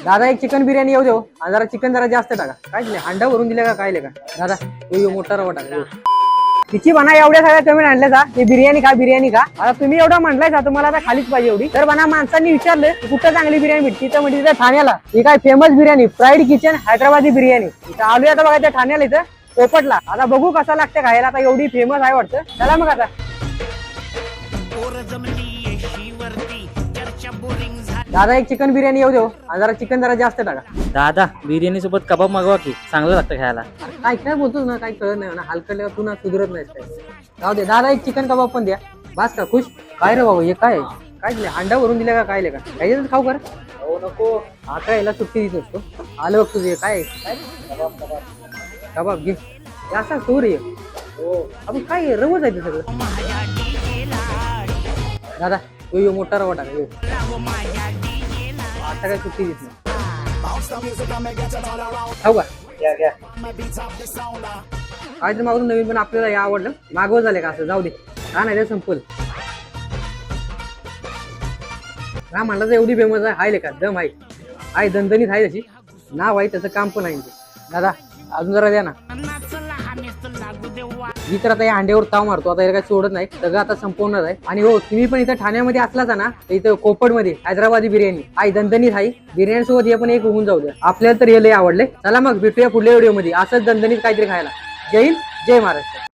दादा एक चिकन बिर्याणी येऊ देऊ आणि जरा चिकन जरा जास्त टाका. काय दिले अंडा भरून दिले का काय का दादा? यो मोठा रवा टाका. तिची बना एवढ्या सगळ्या कमी आणल्या जा की बिर्याणी का आता तुम्ही एवढं म्हटलंय का तुम्हाला आता खालीच पाहिजे एवढी. तर बना माणसांनी विचारलं कुठं चांगली बिर्याणी भेटती तर म्हणजे ठाण्याला ही काय famous biryani fried kitchen Hyderabadi biryani. इथं आलोय आता बघा त्या ठाण्याला इथं पोपटला. आता बघू कसा लागतं खायला. आता एवढी फेमस आहे वाटतं. चला मग आता दादा एक चिकन बिर्याणी येऊ देऊ आणि जरा चिकन जरा जास्त टाका. दादा बिर्याणी सोबत कबाब मागवा की चांगलं लागतं खायला. काय काय बोलतो ना काही कळत नाही ना हलकल्यावर तू ना सुधरत नाही काय. जाऊ दे दादा एक चिकन कबाब पण द्या. बास का खुश? काय रे बाबा हे काय काय दिले अंडा भरून दिले का काय का काही खाऊ कर. हो नको आता याला सुट्टी देत असतो. आलं बघ तुझे काय कबाब घे असा तू रे. आपण काय रवच आहे ते सगळं. दादा यो मोठा रवा टाका. आता काय सुट्टी देत नाही. खाऊ का काय तर मागून नवीन पण आपल्याला हे आवडलं मागव झाले का असं. जाऊ दे का नाही ते संपल. हा म्हणलं तर एवढी फेमस आहे हाय का दम आहे दणदणीत आहे त्याची नाव आहे त्याचं काम पण आहे. दादा अजून जरा द्या ना. मी तर आता या अंड्यावर ताव मारतो. आता याला काही सोडत नाही सगळं आता संपवणार आहे. आणि हो तुम्ही पण इथं ठाण्यामध्ये असलाच ना तर इथं कोपडमध्ये हैदराबादी बिर्याणी आहे दणदणीत आहे. बिर्याणी सोबत हे पण एक होऊन जाऊ द्या. आपल्याला तर हे लय आवडले. चला मग भेटूया पुढल्या व्हिडिओ मध्ये असंच दणदणीत काहीतरी खायला. जय हिंद जय महाराष्ट्र.